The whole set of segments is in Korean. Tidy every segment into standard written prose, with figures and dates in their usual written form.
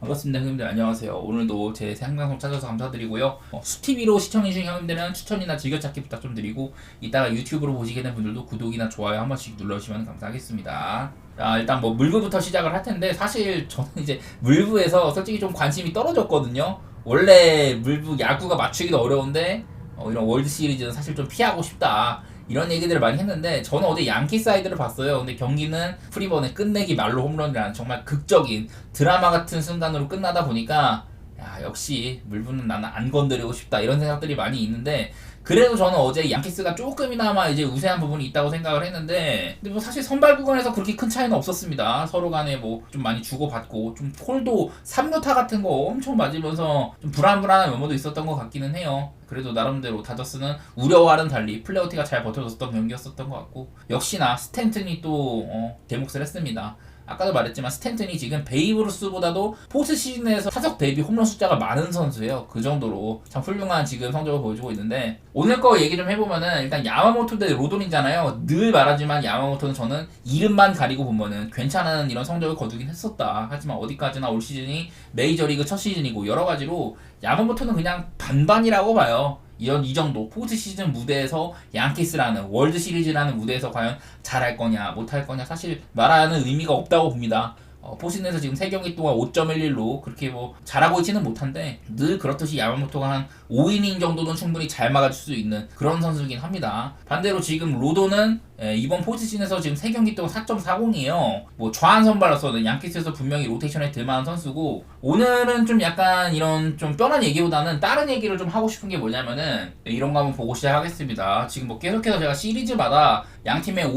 반갑습니다. 형님들 안녕하세요. 오늘도 제 생방송 찾아서 감사드리고요. 수TV로 시청해주신 형님들은 추천이나 즐겨찾기 부탁 좀 드리고, 이따가 유튜브로 보시게 된 분들도 구독이나 좋아요 한 번씩 눌러주시면 감사하겠습니다. 자, 일단 뭐 물부부터 시작을 할 텐데, 사실 저는 이제 물부에서 솔직히 좀 관심이 떨어졌거든요. 원래 물부 야구가 맞추기도 어려운데 이런 월드 시리즈는 사실 좀 피하고 싶다, 이런 얘기들을 많이 했는데, 저는 어제 양키 사이드를 봤어요. 근데 경기는 프리번의 끝내기 말로 홈런이라는 정말 극적인 드라마 같은 순간으로 끝나다 보니까, 야, 역시 물부는 나는 안 건드리고 싶다, 이런 생각들이 많이 있는데, 그래도 저는 어제 양키스가 조금이나마 이제 우세한 부분이 있다고 생각을 했는데, 근데 뭐 사실 선발 구간에서 그렇게 큰 차이는 없었습니다. 서로 간에 뭐 좀 많이 주고받고, 좀 폴도 3루타 같은 거 엄청 맞으면서 좀 불안불안한 면모도 있었던 것 같기는 해요. 그래도 나름대로 다저스는 우려와는 달리 플레어티가 잘 버텨줬던 경기였었던 것 같고, 역시나 스탠튼이 또 제 몫을 했습니다. 아까도 말했지만 스탠튼이 지금 베이브 루스보다도 포스트 시즌에서 타석 대비 홈런 숫자가 많은 선수예요. 그 정도로 참 훌륭한 지금 성적을 보여주고 있는데, 오늘 거 얘기 좀 해보면은, 일단 야마모토 대 로돈이잖아요. 늘 말하지만 야마모토는 저는 이름만 가리고 보면은 괜찮은 이런 성적을 거두긴 했었다. 하지만 어디까지나 올 시즌이 메이저리그 첫 시즌이고 여러 가지로 야마모토는 그냥 반반이라고 봐요. 이 정도 포스트 시즌 무대에서 양키스라는 월드 시리즈라는 무대에서 과연 잘할 거냐 못할 거냐 사실 말하는 의미가 없다고 봅니다. 포시즌에서 지금 3경기 동안 5.11로 그렇게 뭐 잘하고 있지는 못한데, 늘 그렇듯이 야마모토가 한 5이닝 정도는 충분히 잘 막아줄 수 있는 그런 선수이긴 합니다. 반대로 지금 로도는 이번 포지션에서 지금 3경기 동안 4.40이에요. 뭐 좌한 선발로서는 양키스에서 분명히 로테이션에 들만한 선수고, 오늘은 좀 약간 이런 좀 뻔한 얘기보다는 다른 얘기를 좀 하고 싶은 게 뭐냐면은, 이런 거 한번 보고 시작하겠습니다. 지금 뭐 계속해서 제가 시리즈마다 양 팀의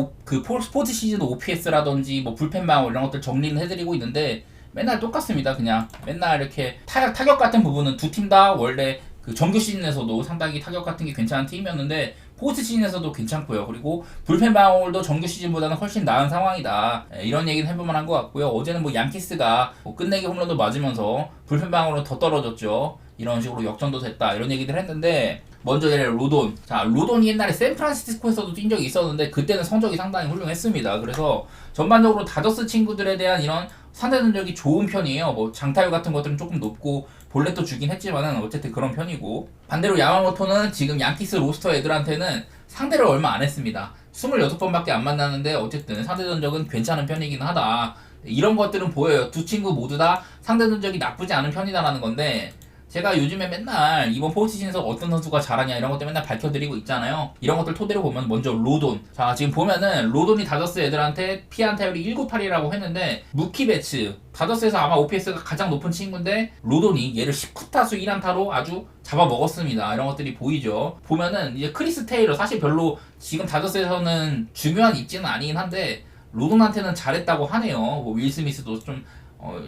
스포츠 시즌 OPS라든지 뭐 불펜 방어 이런 것들 정리는 해드리고 있는데, 맨날 똑같습니다. 그냥 맨날 이렇게 타격 같은 부분은 두 팀 다 원래 그 정규 시즌에서도 상당히 타격 같은 게 괜찮은 팀이었는데 포스트 시즌에서도 괜찮고요. 그리고 불펜 방어도 정규 시즌보다는 훨씬 나은 상황이다, 이런 얘기는 해볼만 한 것 같고요. 어제는 뭐 양키스가 뭐 끝내기 홈런도 맞으면서 불펜 방어로 더 떨어졌죠. 이런 식으로 역전도 됐다, 이런 얘기들 했는데, 먼저 로돈. 자, 로돈이 옛날에 샌프란시스코에서도 뛴 적이 있었는데 그때는 성적이 상당히 훌륭했습니다. 그래서 전반적으로 다저스 친구들에 대한 이런 상대 전적이 좋은 편이에요. 뭐 장타율 같은 것들은 조금 높고 볼넷도 주긴 했지만은 어쨌든 그런 편이고, 반대로 야마모토는 지금 양키스 로스터 애들한테는 상대를 얼마 안 했습니다. 26번밖에 안 만났는데 어쨌든 상대 전적은 괜찮은 편이긴 하다, 이런 것들은 보여요. 두 친구 모두 다 상대 전적이 나쁘지 않은 편이다라는 건데, 제가 요즘에 맨날 이번 포스트시즌에서 어떤 선수가 잘하냐 이런 것들 맨날 밝혀드리고 있잖아요. 이런 것들 토대로 보면 먼저 로돈. 자, 지금 보면은 로돈이 다저스 애들한테 피안 타율이 198이라고 했는데, 무키 배츠 다저스에서 아마 OPS가 가장 높은 친구인데 로돈이 얘를 19타수 1안타로 아주 잡아먹었습니다. 이런 것들이 보이죠. 보면은 이제 크리스 테일러, 사실 별로 지금 다저스에서는 중요한 입지는 아니긴 한데 로돈한테는 잘했다고 하네요. 뭐 윌 스미스도 좀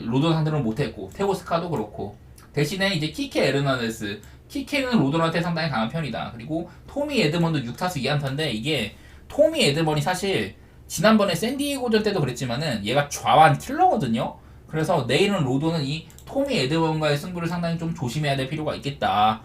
로돈 상대로는 못했고, 테오스카도 그렇고. 대신에 이제 키케 에르나데스, 키케는 로돈한테 상당히 강한 편이다. 그리고 토미 에드먼도 6타수 2안타인데, 이게 토미 에드먼이 사실 지난번에 샌디에고전 때도 그랬지만은 얘가 좌완 킬러거든요. 그래서 내일은 로돈은 이 토미 에드먼과의 승부를 상당히 좀 조심해야 될 필요가 있겠다.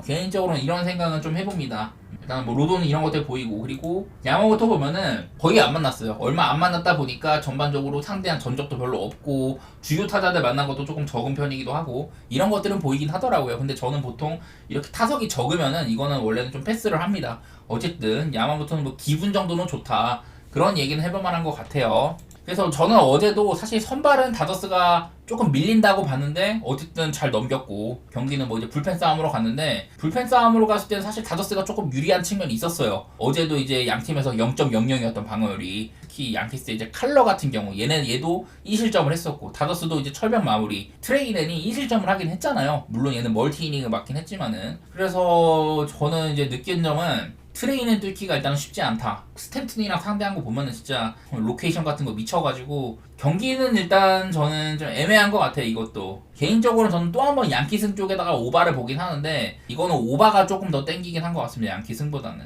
개인적으로는 이런 생각은 좀 해봅니다. 일단 뭐 로돈은 이런 것들 보이고, 그리고 야마모토 보면은 거의 안 만났어요. 얼마 안 만났다 보니까 전반적으로 상대한 전적도 별로 없고 주요 타자들 만난 것도 조금 적은 편이기도 하고, 이런 것들은 보이긴 하더라고요. 근데 저는 보통 이렇게 타석이 적으면은 이거는 원래는 좀 패스를 합니다. 어쨌든 야마모토는 뭐 기분 정도는 좋다, 그런 얘기는 해볼 만한 것 같아요. 그래서 저는 어제도 사실 선발은 다저스가 조금 밀린다고 봤는데 어쨌든 잘 넘겼고, 경기는 뭐 이제 불펜 싸움으로 갔는데, 불펜 싸움으로 갔을 때는 사실 다저스가 조금 유리한 측면이 있었어요. 어제도 이제 양팀에서 0.00이었던 방어율이, 특히 양키스 이제 칼러 같은 경우 얘도 2실점을 했었고, 다저스도 이제 철벽 마무리 트레이넨이 2실점을 하긴 했잖아요. 물론 얘는 멀티 이닝을 맞긴 했지만은. 그래서 저는 이제 느낀 점은, 트레이는 뚫기가 일단은 쉽지 않다. 스탠튼이랑 상대한 거 보면은 진짜 로케이션 같은 거 미쳐가지고, 경기는 일단 저는 좀 애매한 것 같아요. 이것도 개인적으로는 저는 또 한 번 양키승 쪽에다가 오바를 보긴 하는데, 이거는 오바가 조금 더 땡기긴 한 것 같습니다. 양키승보다는.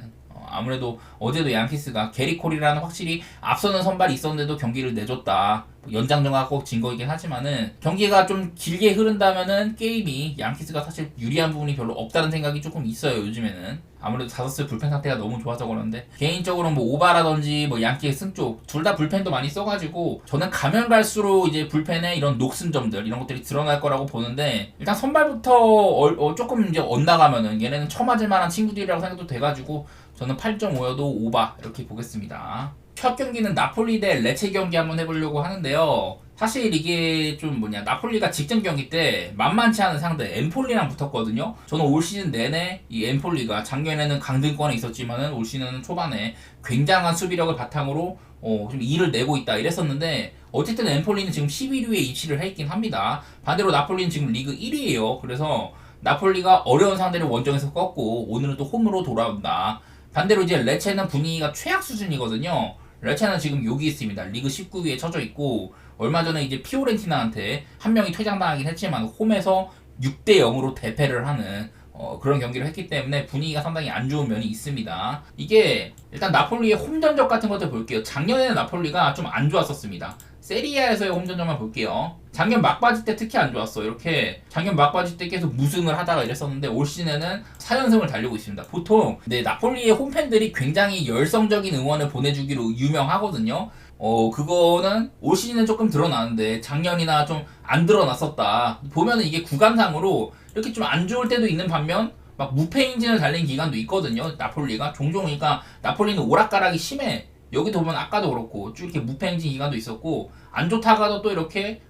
아무래도 어제도 양키스가 게리 콜이라는 확실히 앞서는 선발이 있었는데도 경기를 내줬다. 연장전가 꼭 진 거이긴 하지만은 경기가 좀 길게 흐른다면은 게임이 양키스가 사실 유리한 부분이 별로 없다는 생각이 조금 있어요. 요즘에는 아무래도 다저스 불펜 상태가 너무 좋아서 그런데 개인적으로 뭐 오바라든지 뭐 양키의 승쪽 둘 다 불펜도 많이 써가지고 저는 가면 갈수록 이제 불펜에 이런 녹슨 점들 이런 것들이 드러날 거라고 보는데 일단 선발부터 조금 이제 엇나가면은 얘네는 처맞을 만한 친구들이라고 생각도 돼가지고 저는 8.5여도 오바 이렇게 보겠습니다. 첫 경기는 나폴리 대 레체 경기 한번 해보려고 하는데요. 사실 이게 좀 나폴리가 직전 경기 때 만만치 않은 상대 엠폴리랑 붙었거든요. 저는 올 시즌 내내 이 엠폴리가 작년에는 강등권에 있었지만은 올 시즌 초반에 굉장한 수비력을 바탕으로 좀 일을 내고 있다 이랬었는데 어쨌든 엠폴리는 지금 11위에 위치를 해 있긴 합니다. 반대로 나폴리는 지금 리그 1위예요. 그래서 나폴리가 어려운 상대를 원정에서 꺾고 오늘은 또 홈으로 돌아온다. 반대로 이제 레체는 분위기가 최악 수준이거든요. 레체는 지금 여기 있습니다. 리그 19위에 처져 있고 얼마 전에 이제 피오렌티나한테 한 명이 퇴장당하긴 했지만 홈에서 6대 0으로 대패를 하는 그런 경기를 했기 때문에 분위기가 상당히 안 좋은 면이 있습니다. 이게 일단 나폴리의 홈전적 같은 것들 볼게요. 작년에는 나폴리가 좀 안 좋았었습니다. 세리아에서의 홈전적만 볼게요. 작년 막바지 때 특히 안 좋았어. 이렇게 작년 막바지 때 계속 무승을 하다가 이랬었는데 올 시즌에는 4연승을 달리고 있습니다. 보통 나폴리의 홈팬들이 굉장히 열성적인 응원을 보내주기로 유명하거든요. 그거는 올 시즌은 조금 드러나는데 작년이나 좀 안 드러났었다. 보면은 이게 구간상으로 이렇게 좀 안 좋을 때도 있는 반면 막 무패 행진을 달린 기간도 있거든요. 나폴리가 종종 그러니까 나폴리는 오락가락이 심해. 여기도 보면 아까도 그렇고 쭉 이렇게 무패 행진 기간도 있었고 안 좋다가도 또 이렇게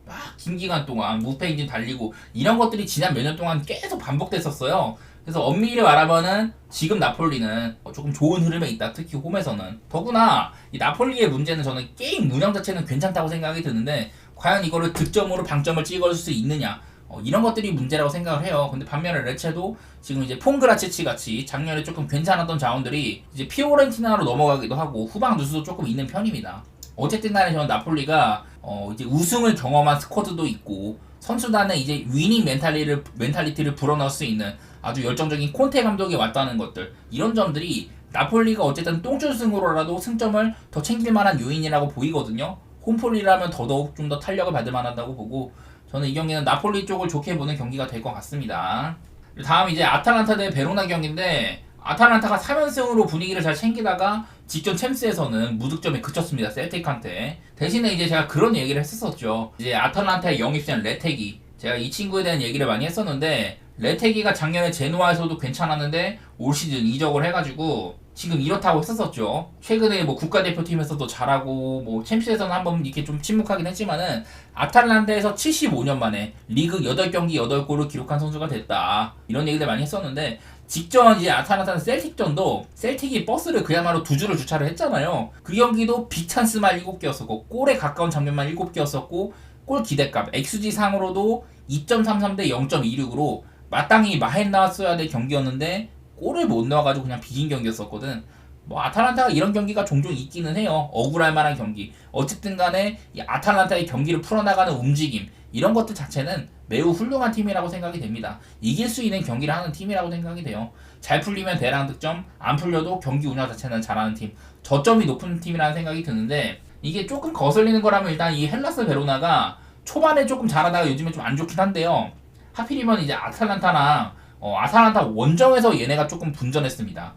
막 긴 기간 동안 무패 행진 달리고 이런 것들이 지난 몇 년 동안 계속 반복됐었어요. 그래서 엄밀히 말하면은 지금 나폴리는 조금 좋은 흐름에 있다. 특히 홈에서는. 더구나 이 나폴리의 문제는 저는 게임 운영 자체는 괜찮다고 생각이 드는데 과연 이거를 득점으로 방점을 찍을 수 있느냐 이런 것들이 문제라고 생각을 해요. 근데 반면에 레체도 지금 이제 퐁그라치치 같이 작년에 조금 괜찮았던 자원들이 이제 피오렌티나로 넘어가기도 하고 후방 누수도 조금 있는 편입니다. 어쨌든 간에 저는 나폴리가 이제 우승을 경험한 스쿼드도 있고 선수단의 이제 위닝 멘탈리티를 불어넣을 수 있는 아주 열정적인 콘테 감독이 왔다는 것들 이런 점들이 나폴리가 어쨌든 똥줄승으로라도 승점을 더 챙길 만한 요인이라고 보이거든요. 홈폴리라면 더더욱 좀 더 탄력을 받을 만하다고 보고 저는 이 경기는 나폴리 쪽을 좋게 보는 경기가 될 것 같습니다. 다음 이제 아탈란타 대 베로나 경기인데 아탈란타가 3연승으로 분위기를 잘 챙기다가 직전 챔스에서는 무득점에 그쳤습니다. 셀틱한테. 대신에 이제 제가 그런 얘기를 했었죠. 이제 아탈란타의 영입생 레테기. 제가 이 친구에 대한 얘기를 많이 했었는데 레테기가 작년에 제노아에서도 괜찮았는데 올 시즌 이적을 해가지고 지금 이렇다고 했었었죠. 최근에 뭐 국가대표팀에서도 잘하고 뭐 챔스에서는 한번 이렇게 좀 침묵하긴 했지만은 아탈란타에서 75년 만에 리그 8경기 8골을 기록한 선수가 됐다. 이런 얘기들 많이 했었는데 직전 이제 아탈란타는 셀틱전도 셀틱이 버스를 그야말로 2주를 주차를 했잖아요. 그 경기도 빅찬스만 7개였었고 골에 가까운 장면만 7개였었고 골 기대값 XG 상으로도 2.33 대 0.26으로 마땅히 마헨 나왔어야 될 경기였는데 골을 못 넣어가지고 그냥 비긴 경기였었거든. 뭐 아탈란타가 이런 경기가 종종 있기는 해요. 억울할 만한 경기. 어쨌든 간에 이 아탈란타의 경기를 풀어나가는 움직임 이런 것들 자체는 매우 훌륭한 팀이라고 생각이 됩니다. 이길 수 있는 경기를 하는 팀이라고 생각이 돼요. 잘 풀리면 대량 득점, 안 풀려도 경기 운영 자체는 잘하는 팀, 저점이 높은 팀이라는 생각이 드는데 이게 조금 거슬리는 거라면 일단 이 헬라스 베로나가 초반에 조금 잘하다가 요즘에 좀 안 좋긴 한데요. 하필이면 이제 아탈란타랑 아탈란타 원정에서 얘네가 조금 분전했습니다.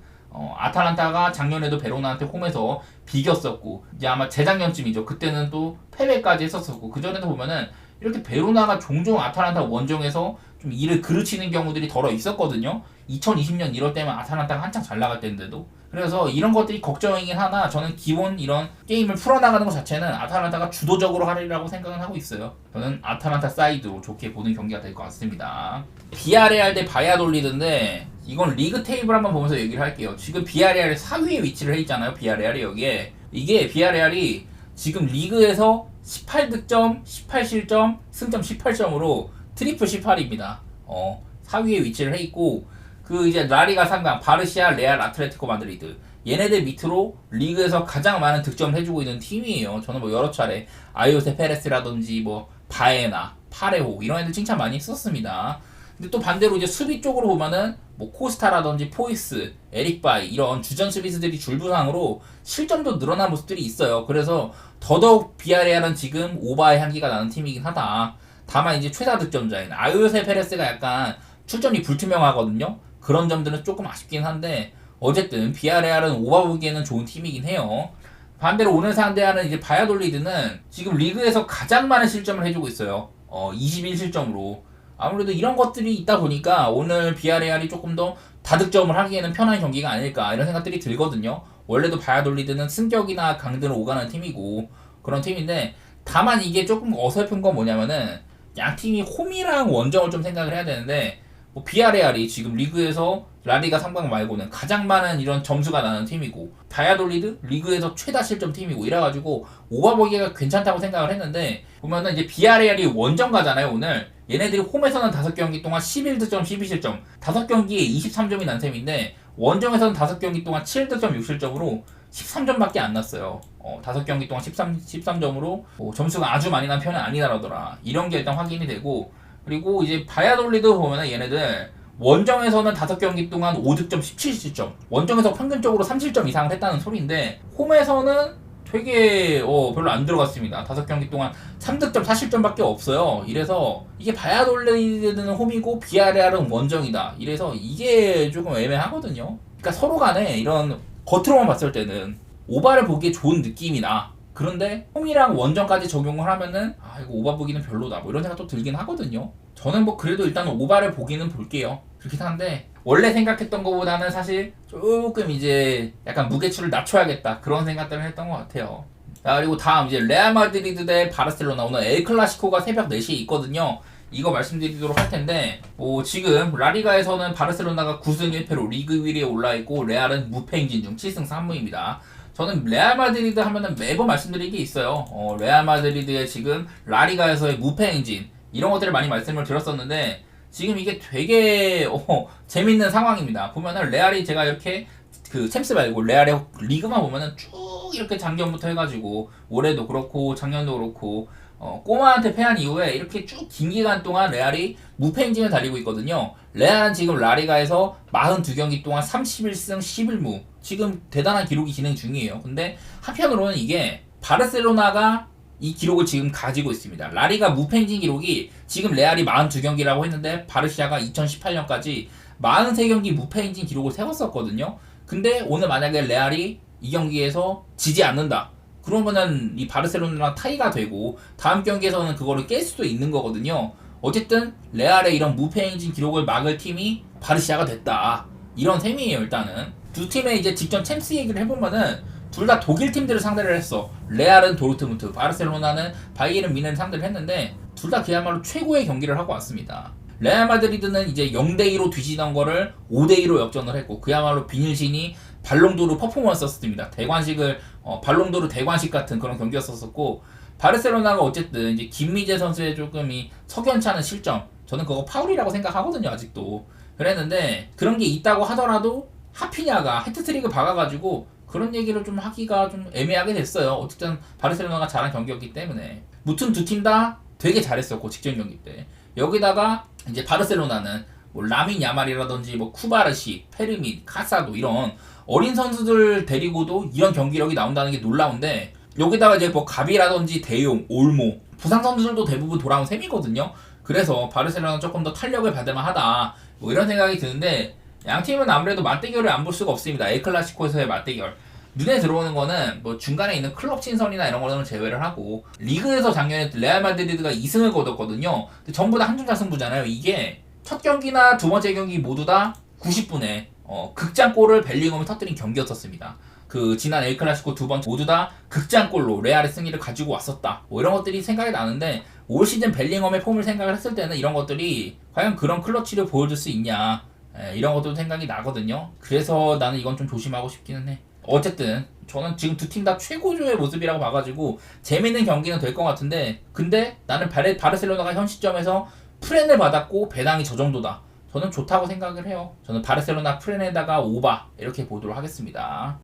아탈란타가 작년에도 베로나한테 홈에서 비겼었고 이제 아마 재작년쯤이죠. 그때는 또 패배까지 했었었고 그 전에도 보면은 이렇게 베로나가 종종 아탈란타 원정에서 좀 일을 그르치는 경우들이 덜어 있었거든요. 2020년 이럴 때면 아탈란타가 한창 잘 나갈 때인데도. 그래서 이런 것들이 걱정이긴 하나 저는 기본 이런 게임을 풀어나가는 것 자체는 아탈란타가 주도적으로 하리라고 생각은 하고 있어요. 저는 아탈란타 사이드로 좋게 보는 경기가 될 것 같습니다. 비아레알 대 바야돌리드인데 이건 리그 테이블 한번 보면서 얘기를 할게요. 지금 비아레알이 4위에 위치를 해 있잖아요. 비아레알이 여기에. 이게 비아레알이 지금 리그에서 18득점, 18실점, 승점 18점으로 트리플 18입니다. 4위에 위치를 해 있고 그 이제 라리가 3강 바르시아, 레알, 아틀레티코 마드리드 얘네들 밑으로 리그에서 가장 많은 득점을 해주고 있는 팀이에요. 저는 뭐 여러 차례 아요세 페레스라든지 뭐 바에나, 파레호 이런 애들 칭찬 많이 했었습니다. 근데 또 반대로 이제 수비 쪽으로 보면은 뭐 코스타라든지 포이스, 에릭바이 이런 주전 수비수들이 줄부상으로 실점도 늘어난 모습들이 있어요. 그래서 더더욱 비아레알은 지금 오바의 향기가 나는 팀이긴 하다. 다만 이제 최다 득점자인 아요세 페레스가 약간 출전이 불투명하거든요. 그런 점들은 조금 아쉽긴 한데 어쨌든 비아레알은 오바 보기에는 좋은 팀이긴 해요. 반대로 오늘 상대하는 이제 바야돌리드는 지금 리그에서 가장 많은 실점을 해주고 있어요. 21실점으로. 아무래도 이런 것들이 있다 보니까 오늘 비아레알이 조금 더 다득점을 하기에는 편한 경기가 아닐까 이런 생각들이 들거든요. 원래도 바야돌리드는 승격이나 강등을 오가는 팀이고 그런 팀인데 다만 이게 조금 어설픈 건 뭐냐면은 양 팀이 홈이랑 원정을 좀 생각을 해야 되는데 뭐 비아레알이 지금 리그에서 라리가 3강 말고는 가장 많은 이런 점수가 나는 팀이고 바야돌리드 리그에서 최다 실점 팀이고 이래가지고 오바보기가 괜찮다고 생각을 했는데 보면은 이제 비아레알이 원정 가잖아요 오늘. 얘네들이 홈에서는 5경기 동안 11득점 12실점 5경기에 23점이 난 셈인데 원정에서는 5경기 동안 7득점 6실점으로 13점밖에 안 났어요. 5경기 동안 13점으로 점수가 아주 많이 난 편은 아니다라더라. 이런 게 일단 확인이 되고 그리고 이제 바야돌리드 보면은 얘네들 원정에서는 5경기 동안 5득점 17실점 원정에서 평균적으로 3실점 이상을 했다는 소리인데 홈에서는 되게 별로 안 들어갔습니다. 5경기 동안 3득점 4실점밖에 없어요. 이래서 이게 바야돌리드는 홈이고 비아레알은 원정이다. 이래서 이게 조금 애매하거든요. 그러니까 서로 간에 이런 겉으로만 봤을 때는 오바를 보기에 좋은 느낌이 나. 그런데 홈이랑 원정까지 적용을 하면은 이거 오바 보기는 별로다 뭐 이런 생각도 들긴 하거든요. 저는 뭐 그래도 일단 오바를 보기는 볼게요. 그렇긴 한데 원래 생각했던 것보다는 사실 조금 이제 약간 무게추를 낮춰야겠다 그런 생각들을 했던 것 같아요. 자, 그리고 다음 이제 레알 마드리드 대 바르셀로나 오늘 엘 클라시코가 새벽 4시에 있거든요. 이거 말씀드리도록 할 텐데 지금 라리가에서는 바르셀로나가 9승 1패로 리그 1위에 올라있고 레알은 무패 행진 중 7승 3무입니다. 저는 레알 마드리드 하면은 매번 말씀드린 게 있어요. 레알 마드리드의 지금 라리가에서의 무패 행진 이런 것들을 많이 말씀을 드렸었는데 지금 이게 되게 재밌는 상황입니다. 보면은 레알이 제가 이렇게 그 챔스 말고 레알의 리그만 보면은 쭉 이렇게 작년부터 해가지고 올해도 그렇고 작년도 그렇고 꼬마한테 패한 이후에 이렇게 쭉 긴 기간 동안 레알이 무패 행진을 달리고 있거든요. 레알은 지금 라리가에서 42경기 동안 31승 11무 지금 대단한 기록이 진행 중이에요. 근데 한편으로는 이게 바르셀로나가 이 기록을 지금 가지고 있습니다. 라리가 무패 행진 기록이 지금 레알이 42경기라고 했는데 바르시아가 2018년까지 43경기 무패 행진 기록을 세웠었거든요. 근데 오늘 만약에 레알이 이 경기에서 지지 않는다. 그러면은 이 바르셀로나랑 타이가 되고 다음 경기에서는 그거를 깰 수도 있는 거거든요. 어쨌든 레알의 이런 무패 행진 기록을 막을 팀이 바르시아가 됐다. 이런 셈이에요. 일단은 두 팀의 이제 직전 챔스 얘기를 해보면은 둘 다 독일 팀들을 상대를 했어. 레알은 도르트문트, 바르셀로나는 바이에른 뮌헨을 상대를 했는데 둘 다 그야말로 최고의 경기를 하고 왔습니다. 레알 마드리드는 이제 0대2로 뒤지던 거를 5대2로 역전을 했고 그야말로 비닐신이 발롱도르 퍼포먼스였습니다. 대관식을 발롱도르 대관식 같은 그런 경기였었고 바르셀로나가 어쨌든 이제 김미재 선수의 조금 이 석연치 않은 실점 저는 그거 파울이라고 생각하거든요. 아직도 그랬는데 그런 게 있다고 하더라도 하피냐가 해트트릭을 박아가지고 그런 얘기를 좀 하기가 좀 애매하게 됐어요. 어쨌든 바르셀로나가 잘한 경기였기 때문에 무튼 두 팀 다 되게 잘했었고 직전 경기 때 여기다가 이제 바르셀로나는 뭐 라민 야말이라든지 뭐 쿠바르시, 페르민, 카사도 이런 어린 선수들 데리고도 이런 경기력이 나온다는 게 놀라운데 여기다가 이제 뭐 가비라든지 대용, 올모 부상 선수들도 대부분 돌아온 셈이거든요. 그래서 바르셀로나는 조금 더 탄력을 받을 만하다 뭐 이런 생각이 드는데 양 팀은 아무래도 맞대결을 안 볼 수가 없습니다. 엘 클라시코에서의 맞대결 눈에 들어오는 거는 뭐 중간에 있는 클럽 친선이나 이런 거는 제외를 하고 리그에서 작년에 레알 마드리드가 2승을 거뒀거든요. 근데 전부 다 한중자 승부잖아요. 이게 첫 경기나 두 번째 경기 모두 다 90분에 극장골을 벨링엄이 터뜨린 경기였었습니다. 그 지난 엘 클라시코 두 번 모두 다 극장골로 레알의 승리를 가지고 왔었다. 뭐 이런 것들이 생각이 나는데 올 시즌 벨링엄의 폼을 생각을 했을 때는 이런 것들이 과연 그런 클러치를 보여줄 수 있냐 이런 것도 생각이 나거든요. 그래서 나는 이건 좀 조심하고 싶기는 해. 어쨌든 저는 지금 두 팀 다 최고조의 모습이라고 봐가지고 재밌는 경기는 될 것 같은데 근데 나는 바르셀로나가 현 시점에서 프렌을 받았고 배당이 저 정도다. 저는 좋다고 생각을 해요. 저는 바르셀로나 프렌에다가 오바 이렇게 보도록 하겠습니다.